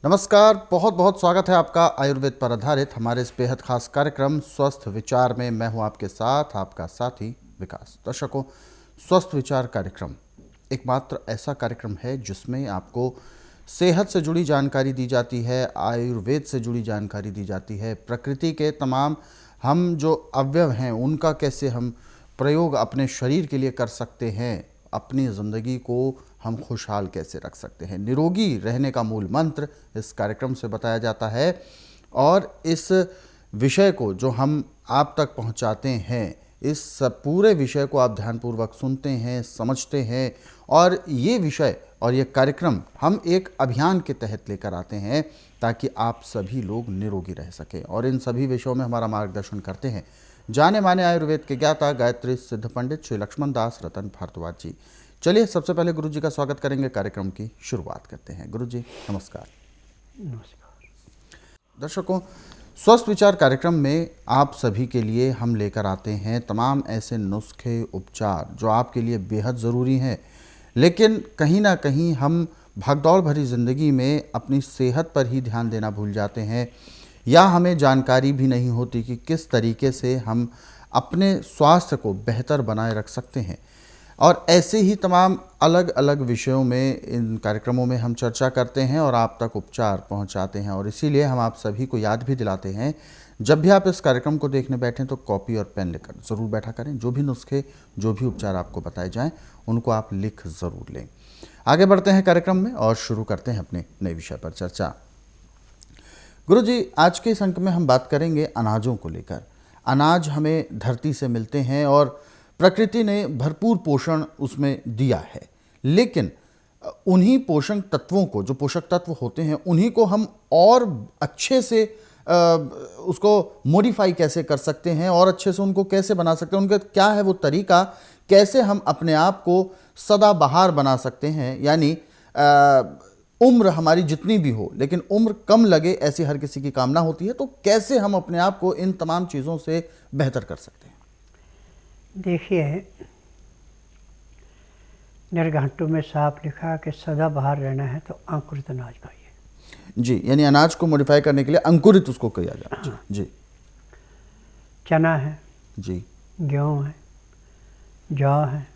नमस्कार, बहुत बहुत स्वागत है आपका आयुर्वेद पर आधारित हमारे इस बेहद खास कार्यक्रम स्वस्थ विचार में। मैं हूं आपके साथ आपका साथी विकास। दर्शकों, स्वस्थ विचार कार्यक्रम एकमात्र ऐसा कार्यक्रम है जिसमें आपको सेहत से जुड़ी जानकारी दी जाती है, आयुर्वेद से जुड़ी जानकारी दी जाती है, प्रकृति के तमाम हम जो अवयव हैं उनका कैसे हम प्रयोग अपने शरीर के लिए कर सकते हैं, अपनी ज़िंदगी को हम खुशहाल कैसे रख सकते हैं, निरोगी रहने का मूल मंत्र इस कार्यक्रम से बताया जाता है। और इस विषय को जो हम आप तक पहुंचाते हैं, इस पूरे विषय को आप ध्यानपूर्वक सुनते हैं, समझते हैं, और ये विषय और ये कार्यक्रम हम एक अभियान के तहत लेकर आते हैं ताकि आप सभी लोग निरोगी रह सकें। और इन सभी विषयों में हमारा मार्गदर्शन करते हैं जाने माने आयुर्वेद के ज्ञाता गायत्री सिद्ध पंडित श्री लक्ष्मण दास रतन भारद्वाज जी। चलिए सबसे पहले गुरु जी का स्वागत करेंगे, कार्यक्रम की शुरुआत करते हैं। गुरु जी नमस्कार। नमस्कार दर्शकों, स्वस्थ विचार कार्यक्रम में आप सभी के लिए हम लेकर आते हैं तमाम ऐसे नुस्खे, उपचार जो आपके लिए बेहद ज़रूरी हैं, लेकिन कहीं ना कहीं हम भागदौड़ भरी ज़िंदगी में अपनी सेहत पर ही ध्यान देना भूल जाते हैं, या हमें जानकारी भी नहीं होती कि किस तरीके से हम अपने स्वास्थ्य को बेहतर बनाए रख सकते हैं। और ऐसे ही तमाम अलग अलग विषयों में इन कार्यक्रमों में हम चर्चा करते हैं और आप तक उपचार पहुंचाते हैं। और इसीलिए हम आप सभी को याद भी दिलाते हैं, जब भी आप इस कार्यक्रम को देखने बैठें तो कॉपी और पेन लेकर ज़रूर बैठा करें। जो भी नुस्खे, जो भी उपचार आपको बताए जाएं, उनको आप लिख ज़रूर लें। आगे बढ़ते हैं कार्यक्रम में और शुरू करते हैं अपने नए विषय पर चर्चा। गुरु जी, आज के इस अंक में हम बात करेंगे अनाजों को लेकर। अनाज हमें धरती से मिलते हैं और प्रकृति ने भरपूर पोषण उसमें दिया है, लेकिन उन्हीं पोषक तत्वों को, जो पोषक तत्व होते हैं, उन्हीं को हम और अच्छे से उसको मॉडिफाई कैसे कर सकते हैं और अच्छे से उनको कैसे बना सकते हैं, उनका क्या है वो तरीका, कैसे हम अपने आप को सदाबहार बना सकते हैं। यानी उम्र हमारी जितनी भी हो लेकिन उम्र कम लगे, ऐसी हर किसी की कामना होती है। तो कैसे हम अपने आप को इन तमाम चीज़ों से बेहतर कर सकते हैं? देखिए, निर्घंटु में साफ लिखा कि सदा बाहर रहना है तो अंकुरित अनाज खाइए। जी, यानी अनाज को मॉडिफाई करने के लिए अंकुरित उसको किया जाए। हाँ। जी। चना है, जी। गेहूँ है, जौ है,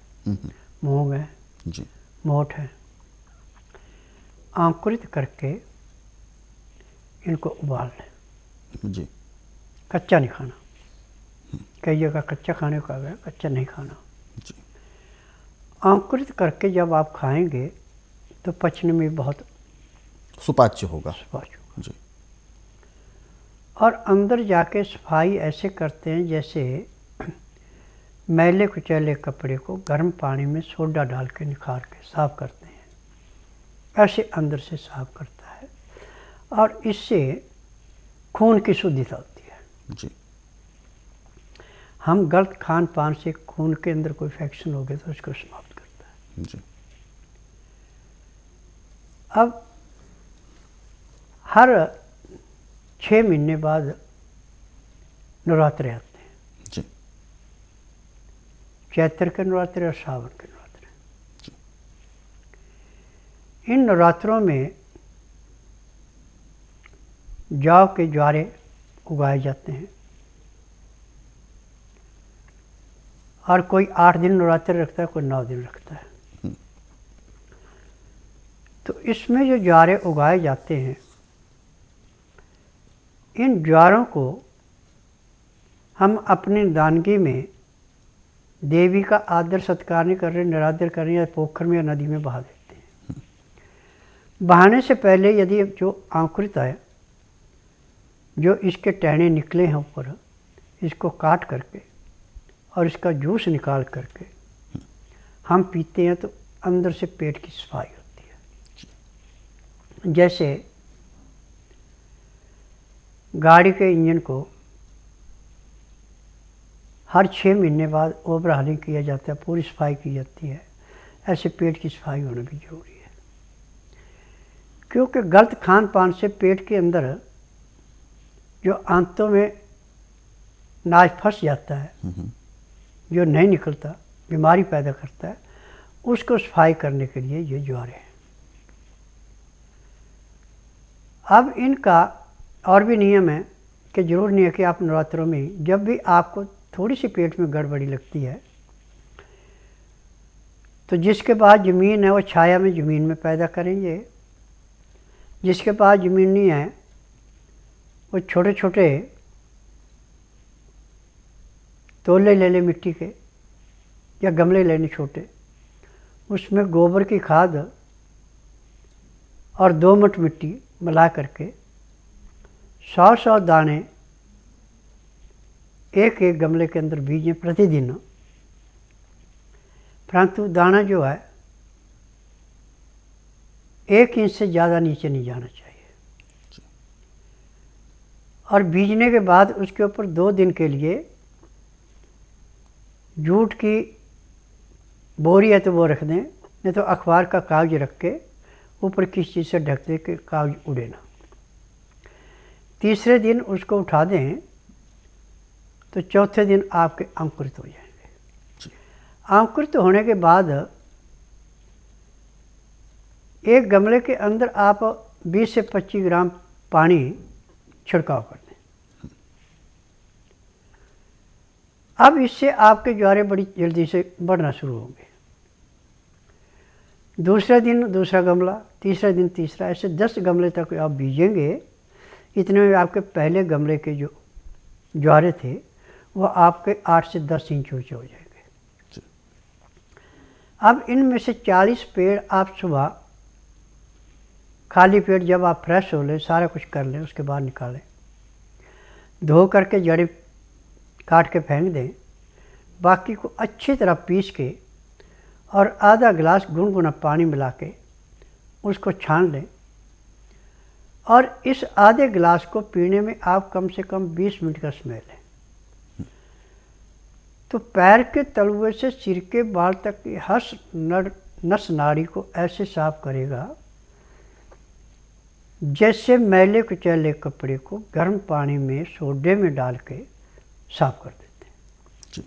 मूंग है, जी। मोठ है। अंकुरित करके इनको उबाल लें। जी। कच्चा नहीं खाना। कई जगह कच्चा खाने को आ गया, कच्चा नहीं खाना। जी। अंकुरित करके जब आप खाएंगे तो पचने में बहुत सुपाच्य होगा। सुपाच्य होगा। जी। और अंदर जाके सफाई ऐसे करते हैं जैसे मैले कुचैले कपड़े को गर्म पानी में सोडा डाल के निखार के साफ करते हैं, ऐसे अंदर से साफ करता है। और इससे खून की शुद्धता होती है। जी। हम गलत खान पान से खून के अंदर कोई इन्फेक्शन हो गया तो उसको समाप्त करता है। जी। अब हर 6 महीने बाद नवरात्रे आते हैं। जी। चैत्र के नवरात्रे और सावन के नवरात्रे। जी। इन नवरात्रों में जौ के ज्वारे उगाए जाते हैं और कोई 8 दिन नवरात्रि रखता है, कोई 9 दिन रखता है। तो इसमें जो ज्वारे उगाए जाते हैं, इन ज्वारों को हम अपनी दानगी में देवी का आदर सत्कार नहीं कर रहे, निरादर कर रहे, या पोखर में या नदी में बहा देते हैं। बहाने से पहले यदि जो अंकुरित है, जो इसके टहने निकले हैं ऊपर, इसको काट करके और इसका जूस निकाल करके हम पीते हैं तो अंदर से पेट की सफाई होती है। जैसे गाड़ी के इंजन को हर 6 महीने बाद ओवरहालिंग किया जाता है, पूरी सफाई की जाती है, ऐसे पेट की सफाई होना भी जरूरी है। क्योंकि गलत खान पान से पेट के अंदर जो आंतों में नाज फंस जाता है, जो नहीं निकलता, बीमारी पैदा करता है, उसको सफाई करने के लिए ये ज्वारे हैं। अब इनका और भी नियम है कि ज़रूर नहीं है कि आप नवरात्रों में जब भी आपको थोड़ी सी पेट में गड़बड़ी लगती है तो जिसके पास ज़मीन है वो छाया में ज़मीन में पैदा करेंगे, जिसके पास ज़मीन नहीं है वो छोटे छोटे तोले ले ले मिट्टी के या गमले लेने छोटे, उसमें गोबर की खाद और दोमट मिट्टी मिला करके 100-100 दाने एक एक गमले के अंदर बीजें प्रतिदिन। परंतु दाना जो है 1 इंच से ज़्यादा नीचे नहीं जाना चाहिए। और बीजने के बाद उसके ऊपर 2 दिन के लिए जूट की बोरी है तो वो रख दें, नहीं तो अखबार का कागज रख के ऊपर किसी चीज़ से ढक दे कि कागज उड़े ना। तीसरे दिन उसको उठा दें तो चौथे दिन आपके अंकुरित हो जाएंगे। अंकुरित होने के बाद एक गमले के अंदर आप 20 से 25 ग्राम पानी छिड़काव कर दें। अब इससे आपके ज्वारे बड़ी जल्दी से बढ़ना शुरू होंगे। दूसरे दिन दूसरा गमला, तीसरे दिन तीसरा, ऐसे 10 गमले तक आप बीजेंगे। इतने में आपके पहले गमले के जो ज्वारे थे वो आपके 8 से 10 इंच ऊंचे हो जाएंगे। अब इनमें से 40 पेड़ आप सुबह खाली पेट जब आप फ्रेश हो लें, सारा कुछ कर लें, उसके बाद निकालें, धो करके जड़ी काट के फेंक दें। बाकी को अच्छी तरह पीस के और आधा गिलास गुनगुना पानी मिला के उसको छान लें। और इस आधे गिलास को पीने में आप कम से कम 20 मिनट का समय लें। तो पैर के तलुए से सिर के बाल तक की हर नस नाड़ी को ऐसे साफ करेगा जैसे मैले कुचैले कपड़े को गर्म पानी में सोडे में डाल के साफ कर देते हैं।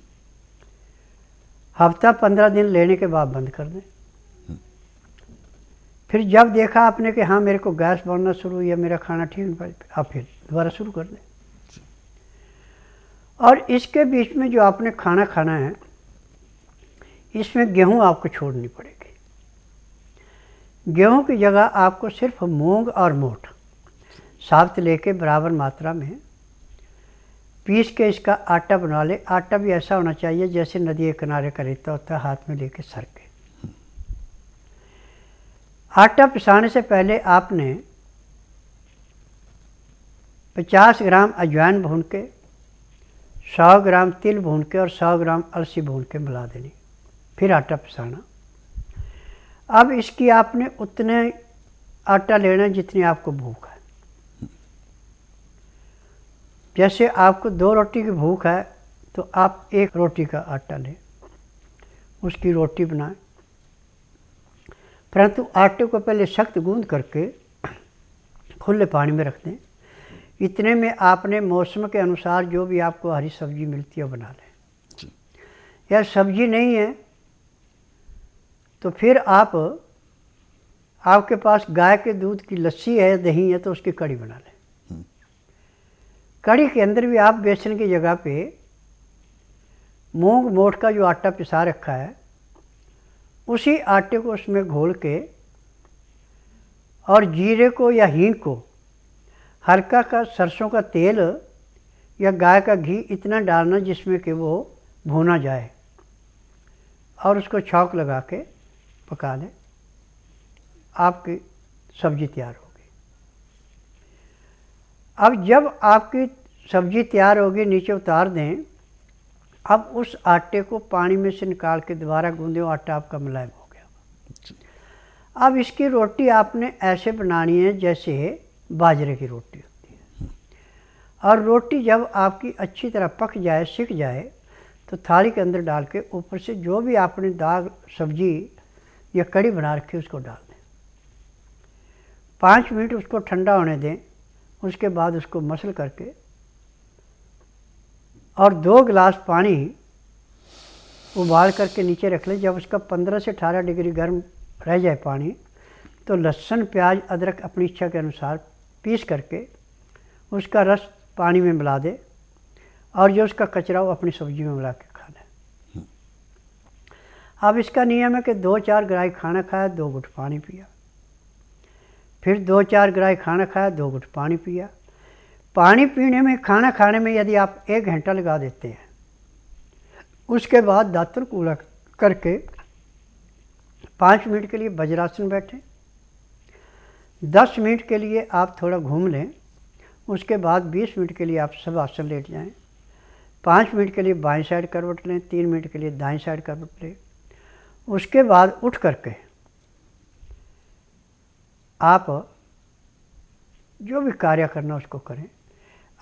हफ्ता 15 दिन लेने के बाद बंद कर दें। फिर जब देखा आपने कि हाँ मेरे को गैस बनना शुरू या मेरा खाना ठीक नहीं पाए, आप फिर दोबारा शुरू कर दें। और इसके बीच में जो आपने खाना खाना है इसमें गेहूं आपको छोड़नी पड़ेगी। गेहूं की जगह आपको सिर्फ मूंग और मोठ साब्त लेके बराबर मात्रा में पीस के इसका आटा बना ले। आटा भी ऐसा होना चाहिए जैसे नदी के किनारे का रेता होता है, हाथ में लेके सर के। आटा पिसाने से पहले आपने 50 ग्राम अजवाइन भून के, 100 ग्राम तिल भून के और 100 ग्राम अलसी भून के मिला देनी, फिर आटा पिसाना। अब इसकी आपने उतने आटा लेना जितनी आपको भूख है। जैसे आपको 2 रोटी की भूख है तो आप 1 रोटी का आटा लें, उसकी रोटी बनाएं। परंतु आटे को पहले सख्त गूंद करके खुले पानी में रख दें। इतने में आपने मौसम के अनुसार जो भी आपको हरी सब्जी मिलती है वो बना लें। या सब्जी नहीं है तो फिर आपके पास गाय के दूध की लस्सी है, दही है, तो उसकी कड़ी बना लें। कड़ी के अंदर भी आप बेसन की जगह पे मूंग मोठ का जो आटा पिसा रखा है उसी आटे को उसमें घोल के और जीरे को या हींग को, हल्का का सरसों का तेल या गाय का घी इतना डालना जिसमें कि वो भुना जाए और उसको छौंक लगा के पका लें। आपकी सब्जी तैयार होगी। अब जब आपकी सब्जी तैयार होगी नीचे उतार दें। अब उस आटे को पानी में से निकाल के दोबारा गूंदे, आटा आपका मुलायम हो गया। अब इसकी रोटी आपने ऐसे बनानी है जैसे बाजरे की रोटी होती है। और रोटी जब आपकी अच्छी तरह पक जाए, सिक जाए, तो थाली के अंदर डाल के ऊपर से जो भी आपने दाल सब्जी या कड़ी बना रखी उसको डाल दें। 5 मिनट उसको ठंडा होने दें। उसके बाद उसको मसल करके और 2 गिलास पानी उबाल करके नीचे रख लें। जब उसका 15 से 18 डिग्री गर्म रह जाए पानी, तो लहसुन प्याज अदरक अपनी इच्छा के अनुसार पीस करके उसका रस पानी में मिला दे और जो उसका कचरा वो अपनी सब्जी में मिला के खा ले। अब इसका नियम है कि 2-4 ग्राही खाना खाया, 2 घुट पानी पिया, फिर 2-4 ग्राही खाना खाया, 2 घुट पानी पिया। पानी पीने में, खाना खाने में यदि आप 1 घंटा लगा देते हैं, उसके बाद दातुन कूला करके 5 मिनट के लिए वज्रासन बैठें, 10 मिनट के लिए आप थोड़ा घूम लें, उसके बाद 20 मिनट के लिए आप शवासन लेट जाएं, 5 मिनट के लिए बाएं साइड करवट लें, 3 मिनट के लिए दाएं साइड करवट लें। उसके बाद उठ करके आप जो भी कार्य करना उसको करें।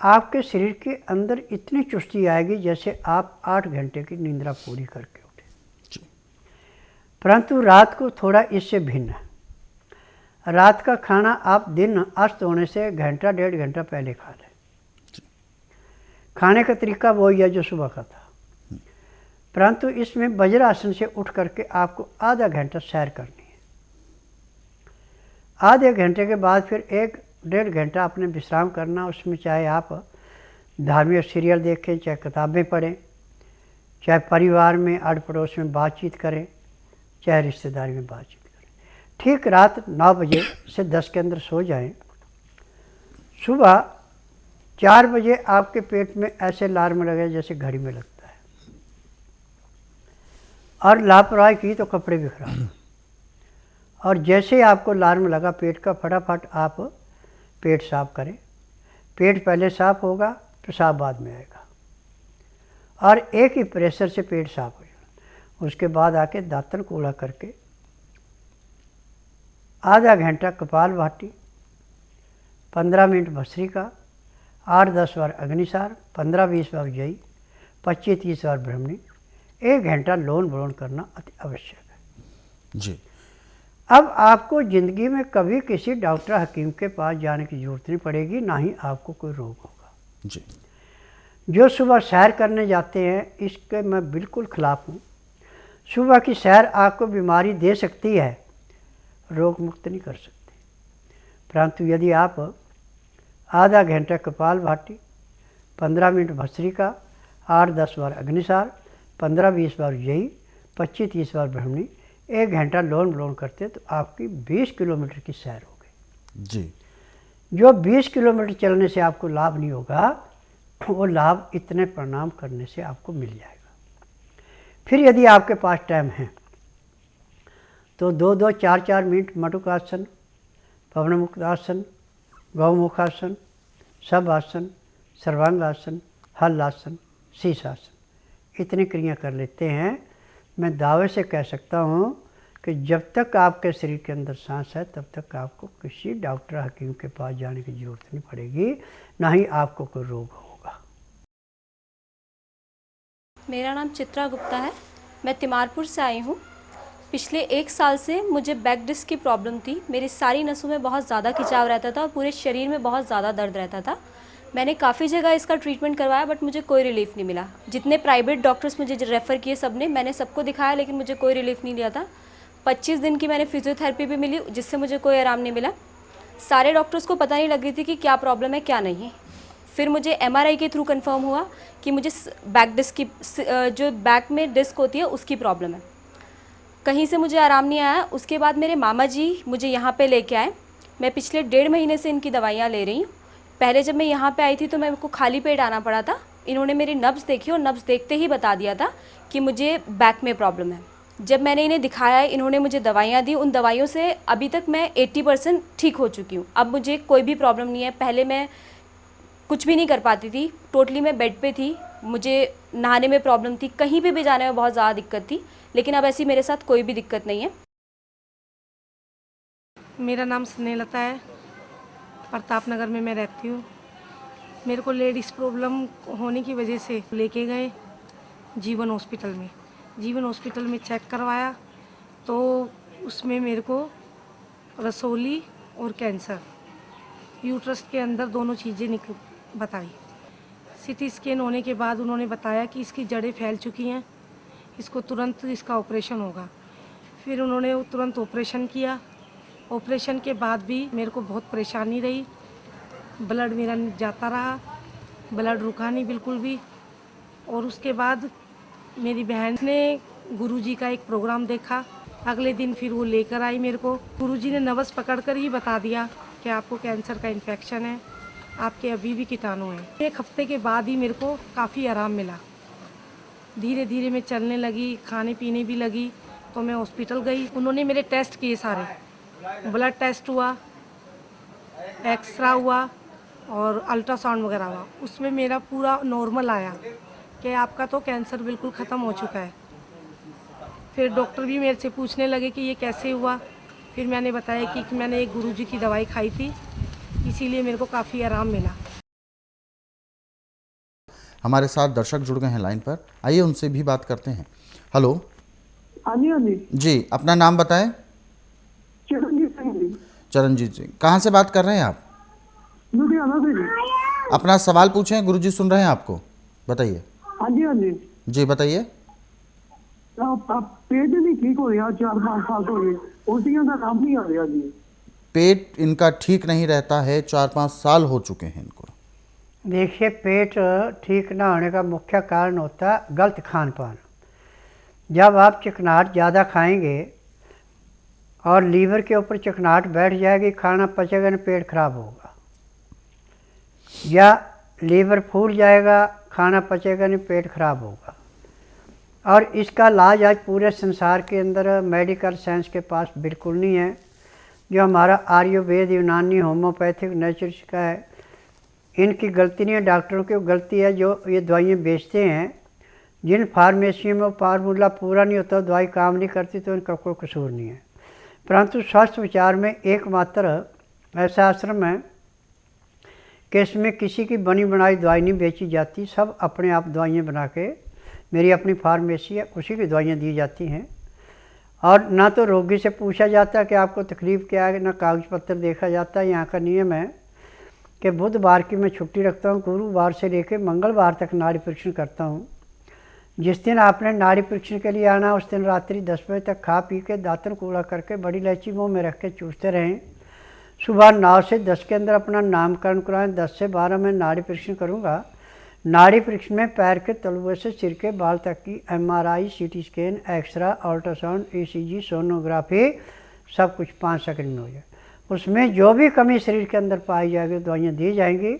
आपके शरीर के अंदर इतनी चुस्ती आएगी जैसे आप 8 घंटे की निंद्रा पूरी करके उठे। परंतु रात को थोड़ा इससे भिन्न है। रात का खाना आप दिन अस्त होने से घंटा 1.5 घंटा पहले खा लें। खाने का तरीका वही है जो सुबह का था, परंतु इसमें वज्रासन से उठ करके आपको आधा घंटा सैर करनी है। आधे घंटे के बाद फिर 1-1.5 घंटा अपने विश्राम करना। उसमें चाहे आप धार्मिक सीरियल देखें, चाहे किताबें पढ़ें, चाहे परिवार में आड़ पड़ोस में बातचीत करें, चाहे रिश्तेदारी में बातचीत करें। ठीक रात 9 बजे से 10 के अंदर सो जाएं। सुबह 4 बजे आपके पेट में ऐसे अलार्म लगे जैसे घड़ी में लगता है, और लापरवाही की तो कपड़े भी खराब। और जैसे ही आपको अलार्म लगा पेट का, फटाफट आप पेट साफ करें। पेट पहले साफ होगा, पेशाब बाद में आएगा, और एक ही प्रेशर से पेट साफ हो जाएगा। उसके बाद आके दातन कूड़ा करके आधा घंटा कपालभाति, 15 मिनट भस्त्रिका, 8-10 बार अग्निसार, 15-20 बार जयी, 25-30 बार ब्रह्मणी, 1 घंटा लोन ब्रोन करना अति आवश्यक है जी। अब आपको ज़िंदगी में कभी किसी डॉक्टर हकीम के पास जाने की ज़रूरत नहीं पड़ेगी, ना ही आपको कोई रोग होगा जी। जो सुबह सैर करने जाते हैं, इसके मैं बिल्कुल खिलाफ हूँ। सुबह की सैर आपको बीमारी दे सकती है, रोग मुक्त नहीं कर सकती। परंतु यदि आप आधा घंटा कपालभाति, 15 मिनट भस्त्रिका, 8-10 बार अग्निसार, 15-20 बार जयी, 25-30 बार ब्रह्मणी, 1 घंटा लोन ब्लोन करते तो आपकी 20 किलोमीटर की सैर हो गई जी। जो 20 किलोमीटर चलने से आपको लाभ नहीं होगा, वो लाभ इतने प्रणाम करने से आपको मिल जाएगा। फिर यदि आपके पास टाइम है तो 2-2, 4-4 मिनट मटुकासन, पवनमुक्तासन, गौमुखासन, सब आसन, सर्वांगासन, हलासन, शीर्षासन, इतनी क्रिया कर लेते हैं। मैं दावे से कह सकता हूँ कि जब तक आपके शरीर के अंदर सांस है तब तक आपको किसी डॉक्टर हकीम के पास जाने की ज़रूरत नहीं पड़ेगी, ना ही आपको कोई रोग होगा। मेरा नाम चित्रा गुप्ता है, मैं तिमारपुर से आई हूँ। पिछले 1 साल से मुझे बैक डिस्क की प्रॉब्लम थी। मेरी सारी नसों में बहुत ज़्यादा खिंचाव रहता था और पूरे शरीर में बहुत ज़्यादा दर्द रहता था। मैंने काफ़ी जगह इसका ट्रीटमेंट करवाया बट मुझे कोई रिलीफ नहीं मिला। जितने प्राइवेट डॉक्टर्स मुझे रेफ़र किए मैंने सबको दिखाया लेकिन मुझे कोई रिलीफ नहीं लिया था। 25 दिन की मैंने फिजियोथेरेपी भी मिली जिससे मुझे कोई आराम नहीं मिला। सारे डॉक्टर्स को पता नहीं लग रही थी कि क्या प्रॉब्लम है क्या नहीं। फिर मुझे MRI के थ्रू कंफर्म हुआ कि मुझे बैक डिस्क की जो बैक में डिस्क होती है उसकी प्रॉब्लम है। कहीं से मुझे आराम नहीं आया। उसके बाद मेरे मामा जी मुझे यहाँ पे लेके आए। मैं पिछले 1.5 महीने से इनकी दवाइयाँ ले रही हूँ। पहले जब मैं यहाँ पे आई थी तो मेरे को खाली पेट आना पड़ा था। इन्होंने मेरी नब्ज़ देखी और नब्ज़ देखते ही बता दिया था कि मुझे बैक में प्रॉब्लम है। जब मैंने इन्हें दिखाया, इन्होंने मुझे दवाइयाँ दी। उन दवाइयों से अभी तक मैं 80% ठीक हो चुकी हूँ। अब मुझे कोई भी प्रॉब्लम नहीं है। पहले मैं कुछ भी नहीं कर पाती थी, टोटली मैं बेड पे थी। मुझे नहाने में प्रॉब्लम थी, कहीं भी जाने में बहुत ज़्यादा दिक्कत थी, लेकिन अब ऐसी मेरे साथ कोई भी दिक्कत नहीं है। मेरा नाम स्नेहलता है, प्रताप नगर में मैं रहती हूँ। मेरे को लेडीज़ प्रॉब्लम होने की वजह से लेके गए जीवन हॉस्पिटल में। जीवन हॉस्पिटल में चेक करवाया तो उसमें मेरे को रसोली और कैंसर, यूट्रस के अंदर दोनों चीज़ें बताई। CT स्कैन होने के बाद उन्होंने बताया कि इसकी जड़ें फैल चुकी हैं, इसको तुरंत इसका ऑपरेशन होगा। फिर उन्होंने तुरंत ऑपरेशन किया। ऑपरेशन के बाद भी मेरे को बहुत परेशानी रही। ब्लड मेरा जाता रहा, ब्लड रुका नहीं बिल्कुल भी। और उसके बाद मेरी बहन ने गुरुजी का एक प्रोग्राम देखा, अगले दिन फिर वो लेकर आई मेरे को। गुरुजी ने नब्ज़ पकड़कर ही बता दिया कि आपको कैंसर का इन्फेक्शन है, आपके अभी भी कीटाणु हैं। 1 हफ्ते के बाद ही मेरे को काफ़ी आराम मिला। धीरे धीरे मैं चलने लगी, खाने पीने भी लगी। तो मैं हॉस्पिटल गई, उन्होंने मेरे टेस्ट किए सारे, ब्लड टेस्ट हुआ, एक्सरा हुआ और अल्ट्रासाउंड वगैरह हुआ। उसमें मेरा पूरा नॉर्मल आया कि आपका तो कैंसर बिल्कुल ख़त्म हो चुका है। फिर डॉक्टर भी मेरे से पूछने लगे कि ये कैसे हुआ। फिर मैंने बताया कि मैंने एक गुरुजी की दवाई खाई थी, इसीलिए मेरे को काफ़ी आराम मिला। हमारे साथ दर्शक जुड़ गए हैं लाइन पर, आइए उनसे भी बात करते हैं। हेलो। हाँ जी, हाँ जी। जी, अपना नाम बताएं। चरणजीत सिंह जी। चरणजीत जी, कहाँ से बात कर रहे हैं आप? लुधियाना से जी। अपना सवाल पूछें, गुरुजी सुन रहे हैं आपको, बताइए। हाँ जी, हाँ जी। जी बताइए। आप पेट नहीं ठीक हो रहा, 4-5 साल हो गए, उल्टियाँ का काम नहीं आ रहा जी। पेट इनका ठीक नहीं रहता है, 4-5 साल हो चुके हैं इनको। देखिए, पेट ठीक ना होने का मुख्य कारण होता है गलत खान पान। जब आप चिकनाहट ज़्यादा खाएंगे और लीवर के ऊपर चिकनाहट बैठ जाएगी, खाना पचेगा नहीं, पेट खराब होगा। या लीवर फूल जाएगा, खाना पचेगा नहीं, पेट खराब होगा। और इसका इलाज आज पूरे संसार के अंदर मेडिकल साइंस के पास बिल्कुल नहीं है। जो हमारा आयुर्वेद, यूनानी, होम्योपैथिक, नेचुरल का है, इनकी गलती नहीं है, डॉक्टरों की गलती है जो ये दवाइयाँ बेचते हैं। जिन फार्मेसी में फार्मूला पूरा नहीं होता, दवाई काम नहीं करती, तो इनका कोई कसूर नहीं है। परंतु स्वास्थ्य विचार में एकमात्र ऐसा आश्रम है कि इसमें किसी की बनी बनाई दवाई नहीं बेची जाती, सब अपने आप दवाइयाँ बना के, मेरी अपनी फार्मेसी है, उसी की दवाइयाँ दी जाती हैं। और ना तो रोगी से पूछा जाता है कि आपको तकलीफ़ क्या है, ना कागज़ पत्र देखा जाता है। यहाँ का नियम है कि बुधवार की मैं छुट्टी रखता हूँ, गुरुवार से लेकर मंगलवार तक नाड़ी परीक्षण करता हूँ। जिस दिन आपने नाड़ी परीक्षण के लिए आना, उस दिन रात्रि 10 बजे तक खा पी के दातन कूड़ा करके बड़ी इलायची मुँह में रख के चूसते रहें। सुबह 9 से 10 के अंदर अपना नामकरण कराएं। 10 से 12 में नाड़ी परीक्षण करूँगा। नाड़ी परीक्षण में पैर के तलुए से सिर के बाल तक की MRI, CT scan, x-ray, ultrasound, ECG, sonography, सब कुछ 5 सेकंड में हो जाए। उसमें जो भी कमी शरीर के अंदर पाई जाएगी, दवाइयाँ दी जाएंगी।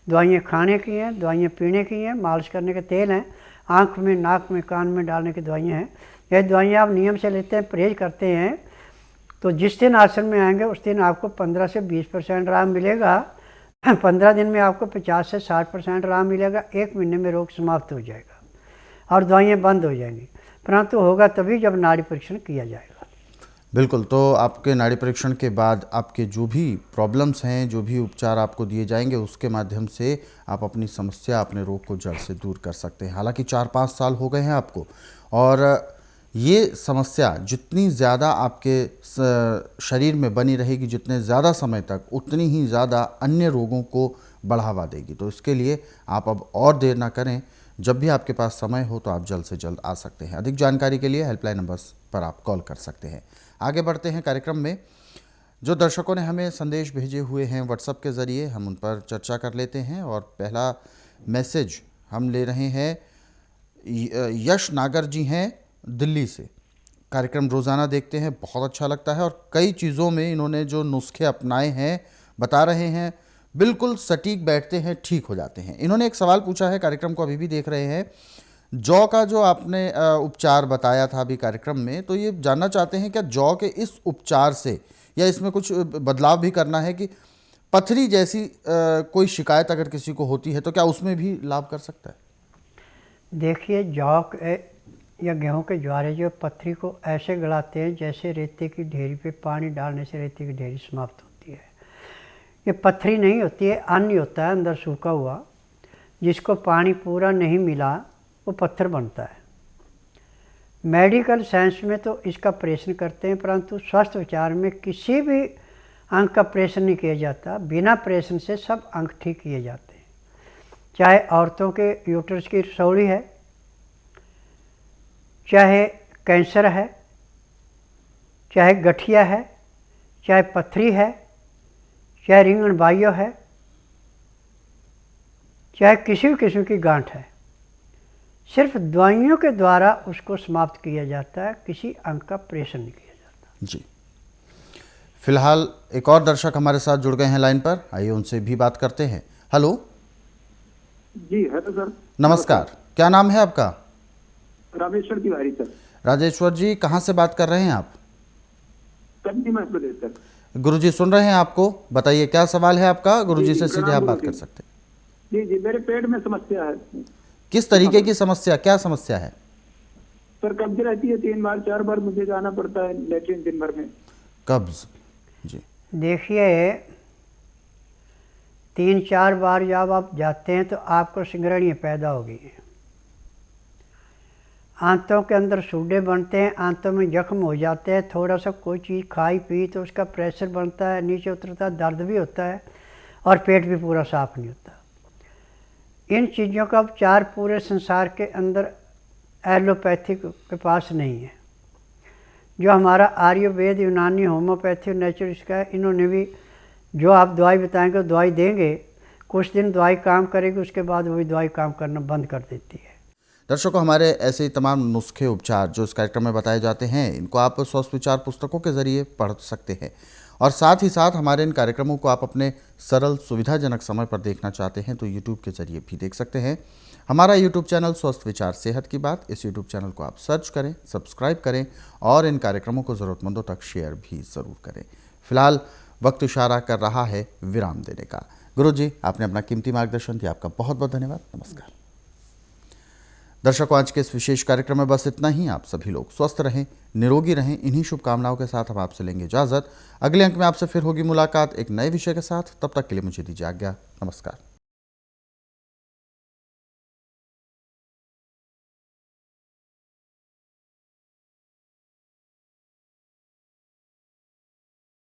दवाइयाँ खाने की हैं, दवाइयाँ पीने की हैं, मालिश करने के तेल हैं, आँख में, नाक में, कान में डालने की दवाइयाँ हैं। ये दवाइयाँ आप नियम से लेते हैं, परहेज करते हैं, तो जिस दिन आश्रम में आएंगे उस दिन आपको 15 से 20% आराम मिलेगा। 15 दिन में आपको 50 से 60% आराम मिलेगा। 1 महीने में रोग समाप्त हो जाएगा और दवाइयाँ बंद हो जाएंगी। परंतु होगा तभी जब नाड़ी परीक्षण किया जाएगा। बिल्कुल, तो आपके नाड़ी परीक्षण के बाद आपके जो भी प्रॉब्लम्स हैं, जो भी उपचार आपको दिए जाएंगे, उसके माध्यम से आप अपनी समस्या, अपने रोग को जड़ से दूर कर सकते हैं। हालांकि 4-5 साल हो गए हैं आपको, और ये समस्या जितनी ज़्यादा आपके शरीर में बनी रहेगी, जितने ज़्यादा समय तक, उतनी ही ज़्यादा अन्य रोगों को बढ़ावा देगी। तो इसके लिए आप अब और देर ना करें, जब भी आपके पास समय हो तो आप जल्द से जल्द आ सकते हैं। अधिक जानकारी के लिए हेल्पलाइन नंबर्स पर आप कॉल कर सकते हैं। आगे बढ़ते हैं कार्यक्रम में। जो दर्शकों ने हमें संदेश भेजे हुए हैं व्हाट्सएप के ज़रिए, हम उन पर चर्चा कर लेते हैं। और पहला मैसेज हम ले रहे हैं, यश नागर जी हैं दिल्ली से। कार्यक्रम रोज़ाना देखते हैं, बहुत अच्छा लगता है, और कई चीज़ों में इन्होंने जो नुस्खे अपनाए हैं, बता रहे हैं, बिल्कुल सटीक बैठते हैं, ठीक हो जाते हैं। इन्होंने एक सवाल पूछा है, कार्यक्रम को अभी भी देख रहे हैं। जौ का जो आपने उपचार बताया था अभी कार्यक्रम में, तो ये जानना चाहते हैं क्या जौ के इस उपचार से, या इसमें कुछ बदलाव भी करना है कि पथरी जैसी कोई शिकायत अगर किसी को होती है तो क्या उसमें भी लाभ कर सकता है? देखिए, जौ या गेहूं के ज्वारे जो पथरी को ऐसे गलाते हैं जैसे रेते की ढेरी पे पानी डालने से रेते की ढेरी समाप्त होती है। ये पथरी नहीं होती है, अन्न होता है अंदर सूखा हुआ, जिसको पानी पूरा नहीं मिला वो पत्थर बनता है। मेडिकल साइंस में तो इसका ऑपरेशन करते हैं, परंतु स्वास्थ्य विचार में किसी भी अंग का ऑपरेशन नहीं किया जाता। बिना ऑपरेशन से सब अंग ठीक किए जाते हैं। चाहे औरतों के यूट्रस की रसौली है, चाहे कैंसर है, चाहे गठिया है, चाहे पथरी है, चाहे रिंगण बाह्य है, चाहे किसी भी किस्म की गांठ है, सिर्फ दवाइयों के द्वारा उसको समाप्त किया जाता है, किसी अंग का ऑपरेशन नहीं किया जाता। जी, फिलहाल एक और दर्शक हमारे साथ जुड़ गए हैं लाइन पर, आइए उनसे भी बात करते हैं। हेलो जी हेलो सर। नमस्कार, क्या नाम है आपका? रामेश्वर तिवारी सर। राजेश्वर जी, कहाँ से बात कर रहे हैं आप? कटनी मध्य प्रदेश सर। गुरुजी सुन रहे हैं आपको, बताइए क्या सवाल है आपका? गुरुजी से सीधे आप बात कर सकते हैं। जी जी, मेरे पेट में समस्या है। किस तरीके की समस्या, क्या समस्या है? सर कब्ज रहती है, 3 बार 4 बार मुझे जाना पड़ता है लेटरिन दिन भर में। कब्ज, जी देखिए 3-4 बार जब आप जाते हैं तो आपको सिंगरणियाँ पैदा होगी, आंतों के अंदर सूडे बनते हैं, आंतों में जख्म हो जाते हैं, थोड़ा सा कोई चीज़ खाई पी तो उसका प्रेशर बनता है, नीचे उतरता है, दर्द भी होता है और पेट भी पूरा साफ नहीं होता। इन चीज़ों का उपचार पूरे संसार के अंदर एलोपैथिक के पास नहीं है। जो हमारा आयुर्वेद, यूनानी, होम्योपैथी और नेचुरल का है, इन्होंने भी जो आप दवाई बताएंगे दवाई देंगे, कुछ दिन दवाई काम करेगी, उसके बाद वही दवाई काम करना बंद कर देती है। दर्शकों, हमारे ऐसे ही तमाम नुस्खे उपचार जो इस कार्यक्रम में बताए जाते हैं, इनको आप स्वस्थ विचार पुस्तकों के जरिए पढ़ सकते हैं। और साथ ही साथ हमारे इन कार्यक्रमों को आप अपने सरल सुविधाजनक समय पर देखना चाहते हैं तो यूट्यूब के जरिए भी देख सकते हैं। हमारा यूट्यूब चैनल स्वस्थ विचार सेहत की बात, इस यूट्यूब चैनल को आप सर्च करें, सब्सक्राइब करें और इन कार्यक्रमों को ज़रूरतमंदों तक शेयर भी ज़रूर करें। फिलहाल वक्त इशारा कर रहा है विराम देने का। गुरुजी, आपने अपना कीमती मार्गदर्शन दिया, आपका बहुत बहुत धन्यवाद। नमस्कार। दर्शकों, आज के इस विशेष कार्यक्रम में बस इतना ही। आप सभी लोग स्वस्थ रहें, निरोगी रहें, इन्हीं शुभकामनाओं के साथ हम आपसे लेंगे इजाज़त। अगले अंक में आपसे फिर होगी मुलाकात एक नए विषय के साथ। तब तक के लिए मुझे दीजिए आज्ञा। नमस्कार।